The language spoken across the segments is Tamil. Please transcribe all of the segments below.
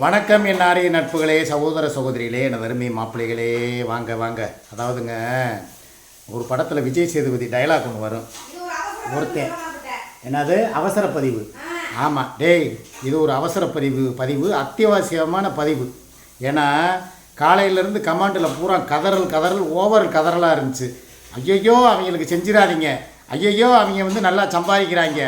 வணக்கம் என் ஆரிய நட்புகளே, சகோதர சகோதரிகளே, எனது அருமை மாப்பிள்ளைகளே, வாங்க வாங்க. அதாவதுங்க, ஒரு படத்தில் விஜய் சேதுபதி டைலாக் ஒன்று வரும். ஒருத்தன் என்னது அவசர பதிவு. ஆமாம் டேய், இது ஒரு அவசர பதிவு அத்தியாவசியமான பதிவு. ஏன்னா காலையிலேருந்து கமாண்டில் பூரா கதறல் ஓவர் கதறலாக இருந்துச்சு. ஐயையோ அவங்களுக்கு செஞ்சிடாதீங்க, ஐயையோ அவங்க நல்லா சம்பாதிக்கிறாங்க,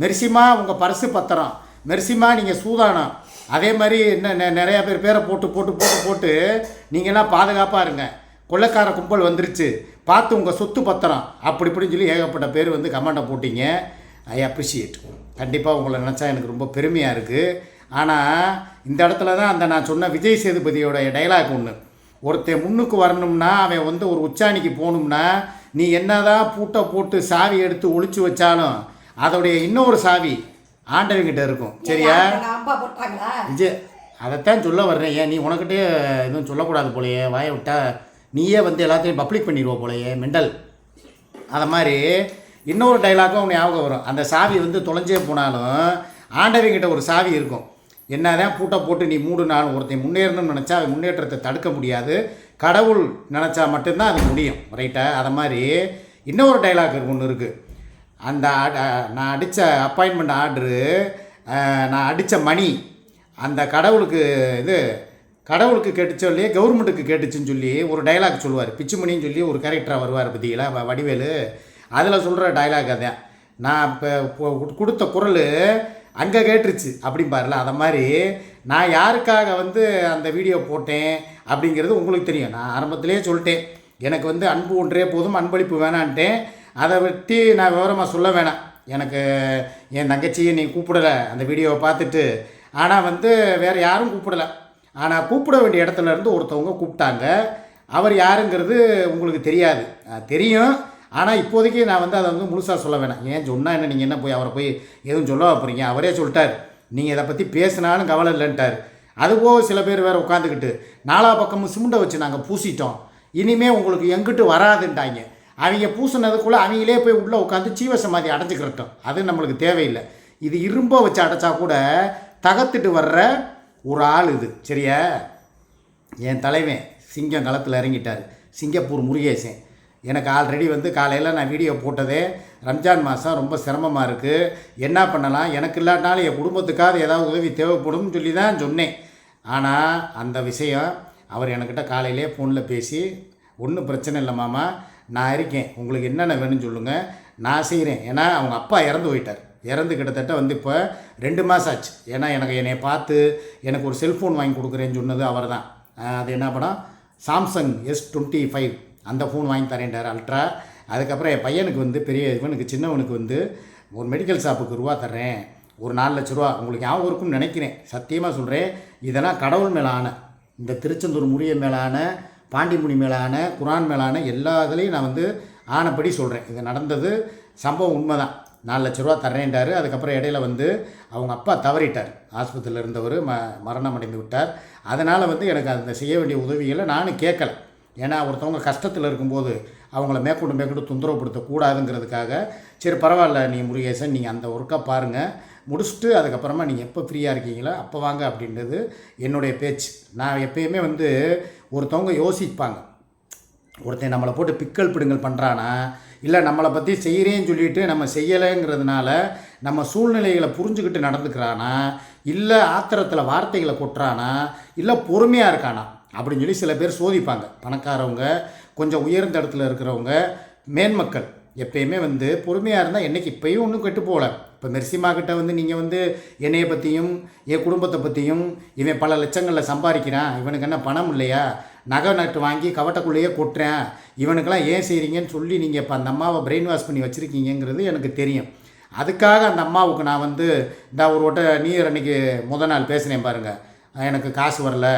மெர்சிமா உங்கள் பர்ஸு பத்திரம், மெர்சிமா நீங்கள் சூதானம், அதே மாதிரி என்ன நிறையா பேரை போட்டு நீங்கள்லாம் பாதுகாப்பாக இருங்க, கொள்ளைக்கார கும்பல் வந்துருச்சு, பார்த்து உங்கள் சொத்து பத்திரம், அப்படி இப்படின்னு சொல்லி ஏகப்பட்ட பேர் கமெண்டை போட்டிங்க. I appreciate. கண்டிப்பாக உங்களை நினச்சா எனக்கு ரொம்ப பெருமையாக இருக்குது. ஆனால் இந்த இடத்துல தான் நான் சொன்ன விஜய் சேதுபதியோடைய டைலாக் ஒன்று. ஒருத்தன் முன்னுக்கு வரணும்னா அவன் ஒரு உச்சாணிக்கு போகணும்னா நீ என்னதான் பூட்டை போட்டு சாவி எடுத்து ஒளிச்சு வச்சாலும் அதோடைய இன்னொரு சாவி ஆண்டவங்கிட்ட இருக்கும். சரியா விஜய்? அதைத்தான் சொல்ல வர்றேன். ஏன் நீ உனக்கிட்டே எதுவும் சொல்லக்கூடாது போலையே, வாயை விட்டா நீயே எல்லாத்தையும் பப்ளிக் பண்ணிடுவோம் போலையே மெண்டல். அதை மாதிரி இன்னொரு டைலாக்கும் அவன் ஞாபகம் வரும். அந்த சாவி தொலைஞ்சே போனாலும் ஆண்டவங்கிட்ட ஒரு சாவி இருக்கும். என்னதான் பூட்டை போட்டு நீ மூடுனாலும் ஒருத்தன் முன்னேறணும்னு நினச்சா அவன் முன்னேற்றத்தை தடுக்க முடியாது. கடவுள் நினச்சா மட்டும்தான் அது முடியும். ரைட்டா? அதை மாதிரி இன்னொரு டைலாக் ஒன்று இருக்குது. அந்த நான் அடித்த அப்பாயின்மெண்ட் ஆர்டரு, நான் அடித்த மணி அந்த கடவுளுக்கு கேட்டுச்சோ இல்லையே கவர்மெண்ட்டுக்கு கேட்டுச்சுன்னு சொல்லி ஒரு டைலாக் சொல்லுவார். பிச்சுமணின்னு சொல்லி ஒரு கேரக்டராக வருவார் பற்றிங்களா, வடிவேலு. அதில் சொல்கிற டைலாக் அதான். நான் இப்போ கொடுத்த குரல் அங்கே கேட்டுருச்சு அப்படிம்பார்ல. அதை மாதிரி நான் யாருக்காக அந்த வீடியோ போட்டேன் அப்படிங்கிறது உங்களுக்கு தெரியும். நான் ஆரம்பத்திலே சொல்லிட்டேன், எனக்கு அன்பு ஒன்றே போதும், அன்பளிப்பு வேணான்ட்டேன். அதை பற்றி நான் விவரமாக சொல்ல வேணாம். எனக்கு என் தங்கச்சியை நீ கூப்பிடலை அந்த வீடியோவை பார்த்துட்டு. ஆனால் வேறு யாரும் கூப்பிடலை. ஆனால் கூப்பிட வேண்டிய இடத்துல இருந்து ஒருத்தவங்க கூப்பிட்டாங்க. அவர் யாருங்கிறது உங்களுக்கு தெரியாது, தெரியும். ஆனால் இப்போதைக்கு நான் அதை முழுசாக சொல்ல வேணாம். ஏன் சொன்னால் என்ன, நீங்கள் என்ன போய் அவரை போய் எதுவும் சொல்ல போகிறீங்க? அவரே சொல்லிட்டார், நீங்கள் இதை பற்றி பேசினாலும் கவலை இல்லைன்ட்டார். அதுபோக சில பேர் வேறு உட்காந்துக்கிட்டு நாலா பக்கமும் சிமெண்டை வச்சு நாங்கள் பூசிட்டோம், இனிமேல் உங்களுக்கு எங்கிட்டு வராதுன்ட்டாங்க. அவங்க பூசினதுக்குள்ளே அவங்களே போய் உள்ளே உட்காந்து சீவசமாதி அடைஞ்சிக்கிறட்டும். அது நம்மளுக்கு தேவையில்லை. இது இரும்பை வச்சு அடைச்சா கூட தகத்துட்டு வர்ற ஒரு ஆள் இது. சரியா? என் தலைவன் சிங்கம் களத்தில் இறங்கிட்டார், சிங்கப்பூர் முருகேசன். எனக்கு ஆல்ரெடி காலையில் நான் வீடியோ போட்டதே ரம்ஜான் மாதம் ரொம்ப சிரமமாக இருக்குது, என்ன பண்ணலாம், எனக்கு இல்லாட்டினாலும் என் குடும்பத்துக்காக ஏதாவது உதவி தேவைப்படும்னு சொல்லி தான் சொன்னேன். ஆனால் அந்த விஷயம் அவர் என்கிட்ட காலையிலே ஃபோனில் பேசி, ஒன்றும் பிரச்சனை இல்லை மாமா, நான் இருக்கேன், உங்களுக்கு என்னென்ன வேணும்னு சொல்லுங்கள், நான் செய்கிறேன். ஏன்னா அவங்க அப்பா இறந்து போயிட்டார். இறந்து கிட்டத்தட்ட இப்போ 2 மாதம் ஆச்சு. ஏன்னா என்னை பார்த்து எனக்கு ஒரு செல்ஃபோன் வாங்கி கொடுக்குறேன்னு சொன்னது அவர் தான். அது என்ன படம், சாம்சங் S25 அந்த ஃபோன் வாங்கி தரேன்டார், அல்ட்ரா. அதுக்கப்புறம் என் பையனுக்கு இவனுக்கு சின்னவனுக்கு ஒரு மெடிக்கல் ஷாப்புக்கு ரூபா தர்றேன், ஒரு 4 லட்ச ரூபா. உங்களுக்கு ஞாபகம் இருக்கும்னு நினைக்கிறேன், சத்தியமாக சொல்கிறேன். இதெல்லாம் கடவுள் மேலான, இந்த திருச்செந்தூர் முருகன் மேலான, பாண்டிமுனி மேலான, குரான் மேலான எல்லா இதுலேயும் நான் ஆனப்படி சொல்கிறேன். இது நடந்தது, சம்பவம் உண்மை தான். 4 லட்ச ரூபா தர்றேன்டார். அதுக்கப்புறம் இடையில அவங்க அப்பா தவறிட்டார், ஆஸ்பத்திரியில் இருந்தவர் மரணம் அடைந்து விட்டார். அதனால் எனக்கு அந்த செய்ய வேண்டிய உதவிகளை நானும் கேட்கலை. ஏன்னா ஒருத்தவங்க கஷ்டத்தில் இருக்கும்போது அவங்கள மேற்கொண்டு தொந்தரவுப்படுத்தக்கூடாதுங்கிறதுக்காக, சரி பரவாயில்ல நீ முருகேசன், நீங்கள் அந்த ஒர்க்கை பாருங்கள், முடிச்சுட்டு அதுக்கப்புறமா நீங்கள் எப்போ ஃப்ரீயாக இருக்கீங்களோ அப்போ வாங்க அப்படின்றது என்னுடைய பேச்சு. நான் எப்பயுமே ஒருத்தவங்க யோசிப்பாங்க, ஒருத்தன் நம்மளை போட்டு பிக்கல் பிடுங்கல் பண்ணுறானா, இல்லை நம்மளை பற்றி செய்கிறேன்னு சொல்லிவிட்டு நம்ம செய்யலைங்கிறதுனால நம்ம சூழ்நிலைகளை புரிஞ்சுக்கிட்டு நடந்துக்கிறானா, இல்லை ஆத்திரத்தில் வார்த்தைகளை கொட்டுறானா, இல்லை பொறுமையாக இருக்கானா அப்படின்னு சொல்லி சில பேர் சோதிப்பாங்க. பணக்காரவங்க, கொஞ்சம் உயர்ந்த இடத்துல இருக்கிறவங்க, மேன்மக்கள் எப்பயுமே பொறுமையாக இருந்தால் என்றைக்கு இப்போயும் ஒன்றும் கெட்டு போகல. இப்போ மெர்சிமாக்கிட்ட நீங்கள் என்னையை பற்றியும் என் குடும்பத்தை பற்றியும், இவன் பல லட்சங்களில் சம்பாதிக்கிறான், இவனுக்கு என்ன பணம் இல்லையா, நகை நட்டு வாங்கி கவட்டக்குள்ளேயே கொட்டுறேன், இவனுக்கெல்லாம் ஏன் செய்கிறீங்கன்னு சொல்லி நீங்கள் இப்போ அந்த அம்மாவை பிரெயின் வாஷ் பண்ணி வச்சுருக்கீங்கிறது எனக்கு தெரியும். அதுக்காக அந்த அம்மாவுக்கு நான் இந்த ஒரு வட்ட நீர் அன்றைக்கி நாள் பேசினேன் பாருங்கள், எனக்கு காசு வரல,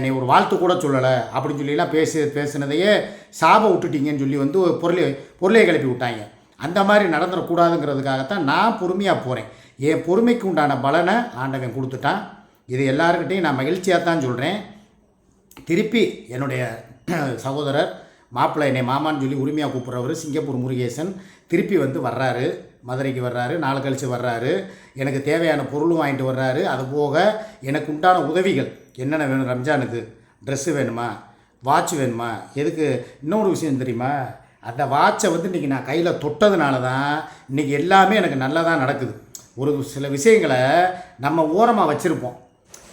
நீ ஒரு வாழ்த்து கூட சொல்லலை அப்படின்னு சொல்லிலாம் பேசினதையே சாபம் விட்டுட்டீங்கன்னு சொல்லி பொருளை கிளப்பி விட்டாங்க. அந்த மாதிரி நடந்துடக்கூடாதுங்கிறதுக்காகத்தான் நான் பொறுமையாக போகிறேன். என் பொறுமைக்கு உண்டான பலனை ஆண்டவன் கொடுத்துட்டான். இது எல்லாருக்கிட்டையும் நான் மகிழ்ச்சியாக தான் சொல்கிறேன். திருப்பி என்னுடைய சகோதரர் மாப்பிள்ளை என்னை மாமான்னு சொல்லி உரிமையாக கூப்பிட்றவர் சிங்கப்பூர் முருகேசன் திருப்பி வர்றாரு. மதுரைக்கு வர்றாரு, நாள் கழித்து வர்றாரு, எனக்கு தேவையான பொருளும் வாங்கிட்டு வர்றாரு. அது போக எனக்கு உண்டான உதவிகள் என்னென்ன வேணும், ரம்ஜானுக்கு ட்ரெஸ்ஸு வேணுமா, வாட்ச் வேணுமா, எதுக்கு இன்னொரு விஷயம் தெரியுமா, அந்த வாட்சை வந்து இன்றைக்கி நான் கையில் தொட்டதுனால தான் இன்றைக்கி எல்லாமே எனக்கு நல்லதாக நடக்குது. ஒரு சில விஷயங்களை நம்ம ஓரமாக வச்சுருப்போம்.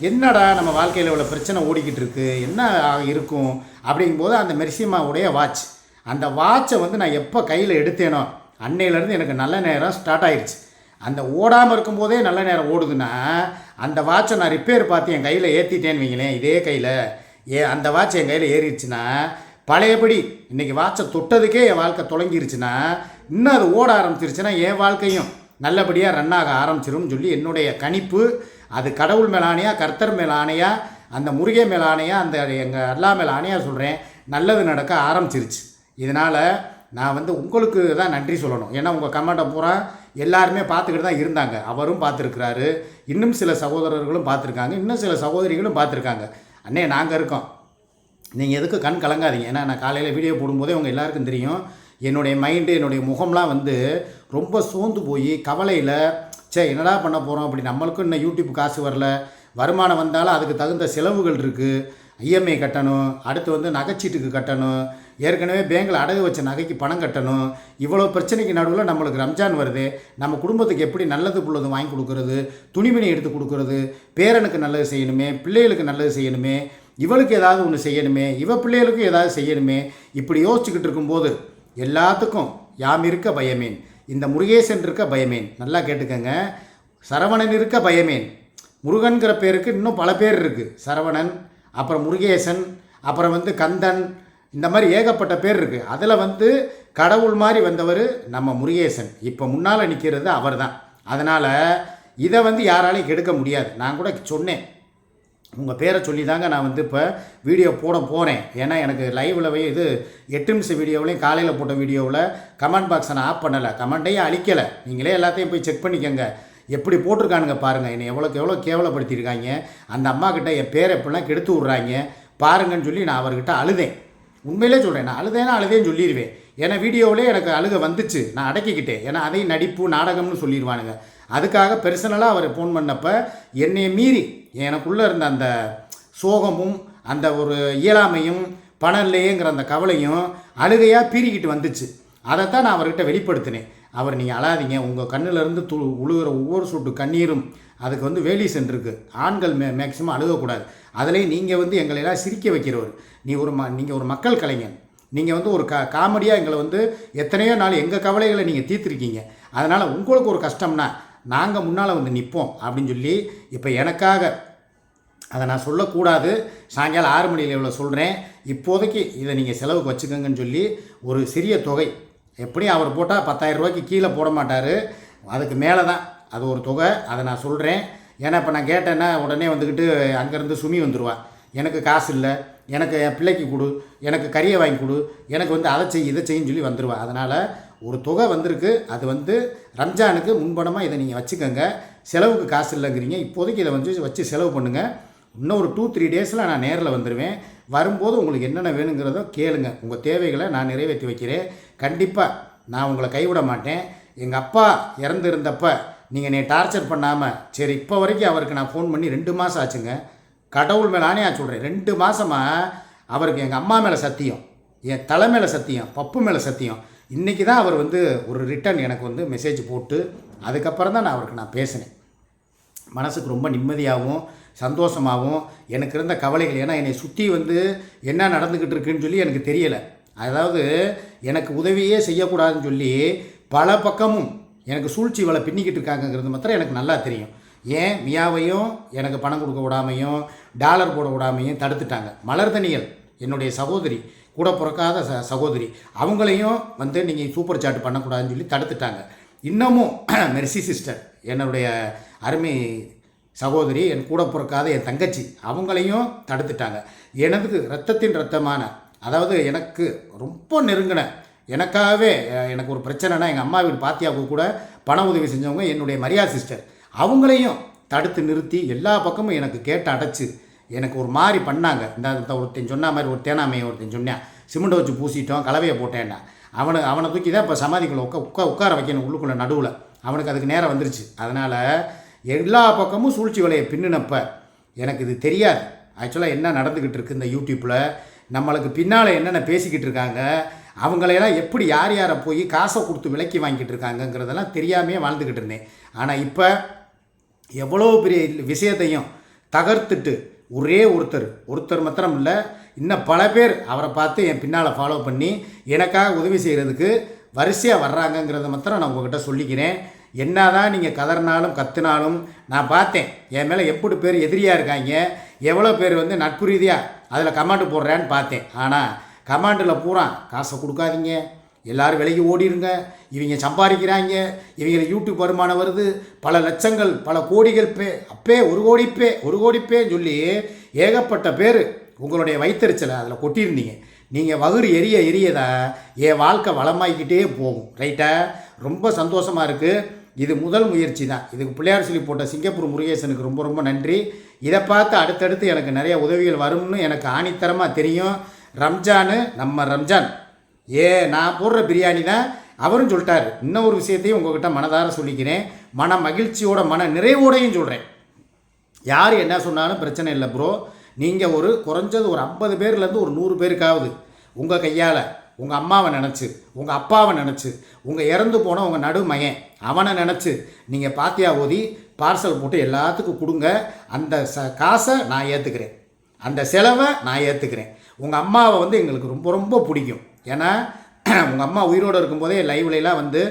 என்னடா நம்ம வாழ்க்கையில் இவ்வளோ பிரச்சனை ஓடிக்கிட்டு இருக்குது, என்ன இருக்கும் அப்படிங்கும்போது அந்த மெர்சிமாவுடைய வாட்ச், அந்த வாட்சை வந்து நான் எப்போ கையில் எடுத்தேனோ அன்னையிலேருந்து எனக்கு நல்ல நேரம் ஸ்டார்ட் ஆயிடுச்சு. அந்த ஓடாமல் இருக்கும்போதே நல்ல நேரம் ஓடுதுன்னா அந்த வாட்சை நான் ரிப்பேர் பார்த்து என் கையில் ஏற்றிட்டேன்னு வைங்களேன், இதே கையில் அந்த வாட்ச் என் கையில் ஏறிடுச்சுன்னா பழையபடி இன்றைக்கி வாட்சை தொட்டதுக்கே என் வாழ்க்கை தொடங்கிருச்சுன்னா இன்னும் அது ஓட ஆரம்பிச்சிருச்சுன்னா என் வாழ்க்கையும் நல்லபடியாக ரன் ஆக ஆரம்பிச்சிரும்னு சொல்லி என்னுடைய கணிப்பு. அது கடவுள் மேல் ஆணையா, கர்த்தர் மேல் ஆணையா, அந்த முருகை மேல் ஆணையா, அந்த எங்கள் அல்லா மேல் ஆணையா சொல்கிறேன், நல்லது நடக்க ஆரம்பிச்சிருச்சு. இதனால் நான் வந்து உங்களுக்கு தான் நன்றி சொல்லணும். ஏன்னா உங்கள் கமெண்ட்டை பூரா எல்லாருமே பார்த்துக்கிட்டு தான் இருந்தாங்க. அவரும் பார்த்துருக்குறாரு, இன்னும் சில சகோதரர்களும் பார்த்துருக்காங்க, இன்னும் சில சகோதரிகளும் பார்த்துருக்காங்க. அண்ணே நாங்கள் இருக்கோம், நீங்கள் எதுக்கு கண் கலங்காதீங்க. ஏன்னா நான் காலையில் வீடியோ போடும்போதே உங்கள் எல்லாருக்கும் தெரியும், என்னுடைய மைண்டு, என்னுடைய முகம்லாம் வந்து ரொம்ப சோர்ந்து போய் கவலையில், என்னடா பண்ண போகிறோம் அப்படி, நம்மளுக்கும் இன்னும் யூடியூப் காசு வரல, வருமானம் வந்தாலும் அதுக்கு தகுந்த செலவுகள் இருக்குது, இஎம்ஐ கட்டணும், அடுத்து வந்து நகைச்சீட்டுக்கு கட்டணும், ஏற்கனவே பேங்கில் அடகு வச்ச நகைக்கு பணம் கட்டணும். இவ்வளோ பிரச்சனைக்கு நடுவில் நம்மளுக்கு ரம்ஜான் வருது, நம்ம குடும்பத்துக்கு எப்படி நல்லது புள்ளது வாங்கி கொடுக்குறது, துணிமணி எடுத்து கொடுக்குறது, பேரனுக்கு நல்லது செய்யணுமே, பிள்ளைகளுக்கு நல்லது செய்யணுமே, இவளுக்கு ஏதாவது ஒன்று செய்யணுமே, இவ பிள்ளைகளுக்கும் ஏதாவது செய்யணுமே, இப்படி யோசிச்சுக்கிட்டு இருக்கும்போது எல்லாத்துக்கும் யாம் இருக்க பயமேன், இந்த முருகேசன் இருக்க பயமேன். நல்லா கேட்டுக்கங்க, சரவணன் இருக்க பயமேன். முருகன்கிற பேருக்கு இன்னும் பல பேர் இருக்குது. சரவணன், அப்புறம் முருகேசன், அப்புறம் வந்து கந்தன், இந்த மாதிரி ஏகப்பட்ட பேர் இருக்குது. அதில் வந்து கடவுள் மாதிரி வந்தவர் நம்ம முருகேசன். இப்போ முன்னால் நிற்கிறது அவர் தான். அதனால் இதை வந்து யாராலையும் கெடுக்க முடியாது. நான் கூட சொன்னேன், உங்கள் பேரை சொல்லி தாங்க நான் வந்து இப்போ வீடியோ போட போகிறேன். ஏன்னா எனக்கு லைவில் இது 8 நிமிஷம் வீடியோவிலையும் காலையில் போட்ட வீடியோவில் கமெண்ட் பாக்ஸை நான் ஆஃப் பண்ணலை, கமெண்ட்டையும் அழிக்கலை. நீங்களே எல்லாத்தையும் போய் செக் பண்ணிக்கோங்க, எப்படி போட்டிருக்கானுங்க பாருங்கள், என்னை எவ்வளோ கேவலப்படுத்தியிருக்காங்க, அந்த அம்மாக்கிட்ட என் பேரை எப்படிலாம் கெடுத்து விட்றாங்க பாருங்கன்னு சொல்லி நான் அவர்கிட்ட அழுதேன். உண்மையிலே சொல்கிறேன், நான் அழுதேன்னு சொல்லிடுவேன். ஏன்னா வீடியோவிலே எனக்கு அழுக வந்துச்சு, நான் அடக்கிக்கிட்டேன். ஏன்னா அதையும் நடிப்பு நாடகம்னு சொல்லிடுவானுங்க. அதுக்காக பெர்சனலாக அவர் ஃபோன் பண்ணப்போ என்னை மீறி எனக்குள்ளே இருந்த அந்த சோகமும் அந்த ஒரு இயலாமையும் பணம் இல்லையேங்கிற அந்த கவலையும் அழுகையாக பீறிக்கிட்டு வந்துச்சு. அதைத்தான் நான் அவர்கிட்ட வெளிப்படுத்தினேன். அவர் நீங்கள் அழாதீங்க, உங்கள் கண்ணிலேருந்து உழுகிற ஒவ்வொரு சொட்டு கண்ணீரும் அதுக்கு வந்து வேலி சென்றிருக்கு. ஆண்கள் மேக்சிமம் அழுகக்கூடாது. அதுலேயும் நீங்கள் வந்து எங்களெல்லாம் சிரிக்க வைக்கிறவர், நீங்கள் ஒரு மக்கள் கலைஞன், நீங்கள் வந்து ஒரு காமெடியாக எங்களை வந்து எத்தனையோ நாள் எங்கள் கவலைகளை நீங்கள் தீர்த்துருக்கீங்க. அதனால் உங்களுக்கு ஒரு கஷ்டம்னா நாங்கள் முன்னால் வந்து நிற்போம் அப்படின்னு சொல்லி இப்போ எனக்காக அதை நான் சொல்லக்கூடாது, சாயங்காலம் 6 மணியில் இவ்வளோ சொல்கிறேன், இப்போதைக்கு இதை நீங்கள் செலவுக்கு வச்சுக்கோங்கன்னு சொல்லி ஒரு சிறிய தொகை, எப்படியும் அவர் போட்டால் 10,000 ரூபாய்க்கு கீழே போட மாட்டார், அதுக்கு மேலே தான் அது ஒரு தொகை, அதை நான் சொல்கிறேன். ஏன்னா இப்போ நான் கேட்டேன்னா உடனே வந்துக்கிட்டு அங்கேருந்து சுமி வந்துடுவா, எனக்கு காசு இல்லை, எனக்கு என் பிள்ளைக்கு கொடு, எனக்கு கறியை வாங்கி கொடு, எனக்கு வந்து அதை செய் இதை செய்யின்னு சொல்லி வந்துடுவா. அதனால் ஒரு தொகை வந்திருக்கு, அது வந்து ரம்ஜானுக்கு முன்பணமாக இதை நீங்கள் வச்சுக்கோங்க. செலவுக்கு காசு இல்லைங்கிறீங்க, இப்போதைக்கு இதை வந்து வச்சு செலவு பண்ணுங்கள். இன்னும் ஒரு 2-3 டேஸில் நான் நேரில் வந்துடுவேன். வரும்போது உங்களுக்கு என்னென்ன வேணுங்கிறதோ கேளுங்க, உங்கள் தேவைகளை நான் நிறைவேற்றி வைக்கிறேன். கண்டிப்பாக நான் உங்களை கைவிட மாட்டேன். எங்கள் அப்பா இறந்துருந்தப்போ நீங்கள் என்னை டார்ச்சர் பண்ணாமல், சரி இப்போ வரைக்கும் அவருக்கு நான் ஃபோன் பண்ணி 2 மாதம் ஆச்சுங்க, கடவுள் மேலே ஆணையா சொல்கிறேன், 2 மாதமாக அவருக்கு எங்கள் அம்மா மேலே சத்தியம், என் தலை மேலே சத்தியம், பப்பு மேலே சத்தியம். இன்றைக்கி தான் அவர் வந்து ஒரு ரிட்டன் எனக்கு வந்து மெசேஜ் போட்டு அதுக்கப்புறம் தான் நான் அவருக்கு பேசினேன். மனசுக்கு ரொம்ப நிம்மதியாகவும் சந்தோஷமாகவும் எனக்கு இருந்த கவலைகள், ஏன்னா என்னை சுற்றி வந்து என்ன நடந்துக்கிட்டு இருக்குன்னு சொல்லி எனக்கு தெரியலை. அதாவது எனக்கு உதவியே செய்யக்கூடாதுன்னு சொல்லி பல பக்கமும் எனக்கு சூழ்ச்சி வலை பின்னிக்கிட்டு இருக்காங்கிறது மாத்திரம் எனக்கு நல்லா தெரியும். ஏன் மியாவையும் எனக்கு பணம் கொடுக்க விடாமையும் டாலர் போட விடாமையும் தடுத்துட்டாங்க. மலர்தனியல் என்னுடைய சகோதரி, கூட பிறக்காத சகோதரி, அவங்களையும் வந்து நீங்கள் சூப்பர் சாட் பண்ணக்கூடாதுன்னு சொல்லி தடுத்துட்டாங்க. இன்னமும் மெர்சி சிஸ்டர் என்னுடைய அருமை சகோதரி, என் கூட பிறக்காத என் தங்கச்சி, அவங்களையும் தடுத்துட்டாங்க. எனக்கு இரத்தத்தின் இரத்தமான, அதாவது எனக்கு ரொம்ப நெருங்கின, எனக்காகவே எனக்கு ஒரு பிரச்சனைனா எங்கள் அம்மா வீடு பாத்தியாவுக்கு கூட பண உதவி செஞ்சவங்க என்னுடைய மரியா சிஸ்டர், அவங்களையும் தடுத்து நிறுத்தி எல்லா பக்கமும் எனக்கு கேட்டு அடைச்சி எனக்கு ஒரு மாதிரி பண்ணாங்க. இந்த ஒருத்தன் சொன்ன மாதிரி ஒரு தேனாமையை ஒருத்தன் சொன்னேன், சிமெண்ட்டை வச்சு பூசிட்டோம், கலவையை போட்டேன்னா அவனை தூக்கி தான் இப்போ சமாதிக்குள்ளே உட்கார வைக்கணும் உள்ளுக்குள்ளே நடுவில். அவனுக்கு அதுக்கு நேரம் வந்துருச்சு. அதனால் எல்லா பக்கமும் சூழ்ச்சி வலையை பின்னினப்ப எனக்கு இது தெரியாது ஆக்சுவலாக என்ன நடந்துக்கிட்டு இருக்குது இந்த யூடியூப்பில், நம்மளுக்கு பின்னால் என்னென்ன பேசிக்கிட்டு இருக்காங்க, அவங்களையெல்லாம் எப்படி யார் யாரை போய் காசை கொடுத்து விலைக்கு வாங்கிட்டு இருக்காங்கங்கிறதெல்லாம் தெரியாமையே வாழ்ந்துக்கிட்டு இருந்தேன். ஆனால் இப்போ எவ்வளோ பெரிய விஷயத்தையும் தகர்த்துட்டு ஒரே ஒருத்தர் மாத்திரம் இல்லை, இன்னும் பல பேர் அவரை பார்த்து என் பின்னால் ஃபாலோ பண்ணி எனக்காக உதவி செய்கிறதுக்கு வரிசையாக வர்றாங்கங்கிறத மாத்திரம் நான் உங்கள்கிட்ட சொல்லிக்கிறேன். என்ன தான் நீங்கள் கதறினாலும் கத்துனாலும் நான் பார்த்தேன் என் மேலே எப்படி பேர் எதிரியாக இருக்காங்க, எவ்வளோ பேர் வந்து நட்பு ரீதியாக அதில் கமாண்டு போடுறேன்னு பார்த்தேன். ஆனால் கமாண்டில் பூரா காசை கொடுக்காதீங்க, எல்லோரும் விலைக்கு ஓடிடுங்க, இவங்க சம்பாதிக்கிறாங்க, இவங்களுக்கு யூடியூப் வருமானம் வருது, பல லட்சங்கள் பல கோடிகள் ஒரு கோடி பேன்னு சொல்லி ஏகப்பட்ட பேர் உங்களுடைய வைத்தறிச்சலை அதில் கொட்டியிருந்தீங்க. நீங்கள் வகுறு எரியதான் என் வாழ்க்கை வளமாகிக்கிட்டே போகும். ரைட்டா? ரொம்ப சந்தோஷமாக இருக்குது. இது முதல் முயற்சி தான். இதுக்கு பிள்ளையார் சொல்லி போட்ட சிங்கப்பூர் முருகேசனுக்கு ரொம்ப ரொம்ப நன்றி. இதை பார்த்து அடுத்தடுத்து எனக்கு நிறைய உதவிகள் வரும்னு எனக்கு ஆணித்தரமாக தெரியும். நம்ம ரம்ஜான் நான் போடுற பிரியாணி தான் அவரும் சொல்லிட்டார். இன்னொரு விஷயத்தையும் உங்கள்கிட்ட மனதார சொல்லிக்கிறேன், மன மகிழ்ச்சியோட மன நிறைவோடையும் சொல்கிறேன். யார் என்ன சொன்னாலும் பிரச்சனை இல்லை ப்ரோ, நீங்கள் குறைஞ்சது ஒரு 50 பேர்லேருந்து ஒரு 100 பேருக்காவது உங்கள் கையால் உங்கள் அம்மாவை நினச்சி, உங்கள் அப்பாவை நினச்சி, உங்கள் இறந்து போன உங்கள் நடுமையன் அவனை நினச்சி நீங்கள் பாத்தியா ஓதி பார்சல் போட்டு எல்லாத்துக்கும் கொடுங்க. அந்த காசை நான் ஏற்றுக்கிறேன், அந்த செலவை நான் ஏற்றுக்கிறேன். உங்கள் அம்மாவை வந்து எங்களுக்கு ரொம்ப ரொம்ப பிடிக்கும். ஏன்னா உங்கள் அம்மா உயிரோடு இருக்கும்போதே லைவ்லாம் வந்து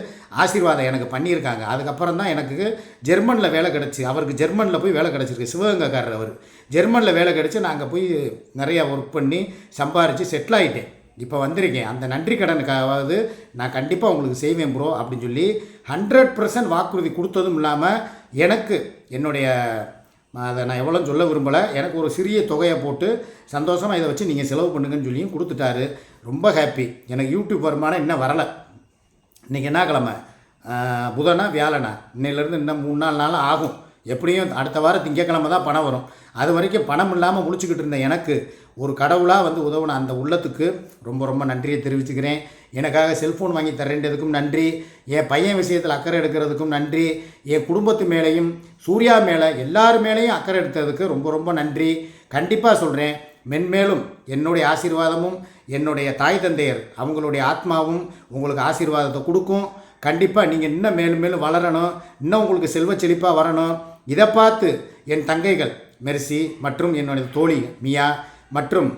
ஆசீர்வாதம் எனக்கு பண்ணியிருக்காங்க. அதுக்கப்புறம் தான் எனக்கு ஜெர்மனில் வேலை கிடச்சி, அவருக்கு ஜெர்மனில் போய் வேலை கிடச்சிருக்கு, சிவகங்கைக்காரர் அவர். ஜெர்மனில் வேலை கிடச்சி நான் அங்கே போய் நிறையா ஒர்க் பண்ணி சம்பாரித்து செட்டில் ஆகிட்டேன். இப்போ வந்திருக்கேன். அந்த நன்றி கடனுக்காவது நான் கண்டிப்பாக உங்களுக்கு செய்வேன் ப்ரோ அப்படின்னு சொல்லி 100% வாக்குறுதி கொடுத்ததும் இல்லாமல் எனக்கு என்னுடைய அதை நான் எவ்வளோன்னு சொல்ல விரும்பலை, எனக்கு ஒரு சிறிய தொகையை போட்டு சந்தோஷமாக இதை வச்சு நீங்கள் செலவு பண்ணுங்கன்னு சொல்லியும் கொடுத்துட்டாரு. ரொம்ப ஹாப்பி. எனக்கு யூடியூப் வருமானம் இன்னும் வரலை. இன்றைக்கி என்ன கிழமை? புதனா வியாழனா? இன்னையிலேருந்து இன்னும் 3-4 நாள் ஆகும். எப்படியும் அடுத்த வாரம் திங்கக்கிழமை தான் பணம் வரும். அது வரைக்கும் பணம் இல்லாமல் முழிச்சுக்கிட்டு இருந்த எனக்கு ஒரு கடவுளாக வந்து உதவுன அந்த உள்ளத்துக்கு ரொம்ப ரொம்ப நன்றியை தெரிவிச்சுக்கிறேன். எனக்காக செல்ஃபோன் வாங்கி தரேன்றதுக்கும் நன்றி, என் பையன் விஷயத்தில் அக்கறை எடுக்கிறதுக்கும் நன்றி, என் குடும்பத்து மேலேயும் சூர்யா மேலே எல்லார் மேலேயும் அக்கறை எடுத்ததுக்கு ரொம்ப ரொம்ப நன்றி. கண்டிப்பாக சொல்கிறேன், மென்மேலும் என்னுடைய ஆசீர்வாதமும் என்னுடைய தாய் தந்தையர் அவங்களுடைய ஆத்மாவும் உங்களுக்கு ஆசீர்வாதத்தை கொடுக்கும். கண்டிப்பாக நீங்கள் இன்னும் மேலும் மேலும் வளரணும், இன்னும் உங்களுக்கு செல்வ செழிப்பாக வரணும். இதை பார்த்து என் தங்கைகள் மெர்சி மற்றும் என்னுடைய தோழி மியா மற்றும்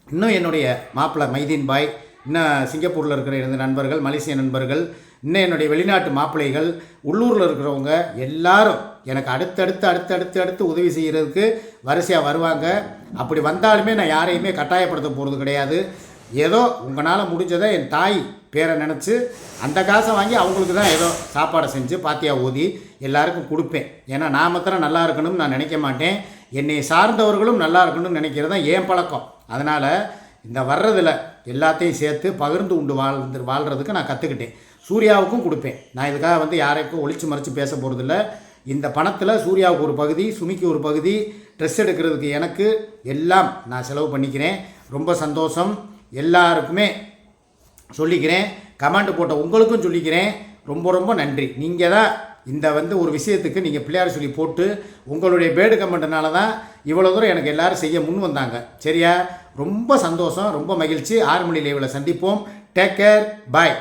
இன்னும் என்னுடைய மாப்பிள்ளை மைதீன் பாய், இன்னும் சிங்கப்பூரில் இருக்கிற எனது நண்பர்கள், மலேசிய நண்பர்கள், இன்னும் என்னுடைய வெளிநாட்டு மாப்பிள்ளைகள், உள்ளூரில் இருக்கிறவங்க எல்லாரும் எனக்கு அடுத்தடுத்து உதவி செய்கிறதுக்கு வரிசையாக வருவாங்க. அப்படி வந்தாலுமே நான் யாரையுமே கட்டாயப்படுத்த போகிறது கிடையாது. ஏதோ உங்களால் முடிஞ்சதை என் தாய் பேரை நினச்சி அந்த காசை வாங்கி அவங்களுக்கு தான் ஏதோ சாப்பாடை செஞ்சு பாத்தியா ஓதி எல்லாருக்கும் கொடுப்பேன். ஏன்னா நான் மாத்திரம் நல்லா இருக்கணும்னு நான் நினைக்க மாட்டேன், என்னை சார்ந்தவர்களும் நல்லா இருக்கணும்னு நினைக்கிறது தான் என் பழக்கம். அதனால் இந்த வர்றதில் எல்லாத்தையும் சேர்த்து பகிர்ந்து உண்டு வாழ்கிறதுக்கு நான் கற்றுக்கிட்டேன். சூர்யாவுக்கும் கொடுப்பேன். நான் இதுக்காக வந்து யாரைக்கும் ஒளிச்சு மறைச்சி பேச போகிறதில்ல. இந்த பணத்தில் சூர்யாவுக்கு ஒரு பகுதி, சுமிக்கு ஒரு பகுதி, ட்ரெஸ் எடுக்கிறதுக்கு எனக்கு எல்லாம் நான் செலவு பண்ணிக்கிறேன். ரொம்ப சந்தோஷம். எல்லாருக்குமே சொல்லிக்கிறேன், கமெண்ட் போட்ட உங்களுக்கும் சொல்லிக்கிறேன், ரொம்ப ரொம்ப நன்றி. நீங்கள் தான் இந்த வந்து ஒரு விஷயத்துக்கு நீங்கள் பிள்ளையார் சொல்லி போட்டு உங்களுடைய பேடு கமெண்ட்னால தான் இவ்வளோ தூரம் எனக்கு எல்லோரும் செய்ய முன் வந்தாங்க. சரியா? ரொம்ப சந்தோஷம், ரொம்ப மகிழ்ச்சி. 6 மணி லைவில் சந்திப்போம். டேக் கேர், பாய்.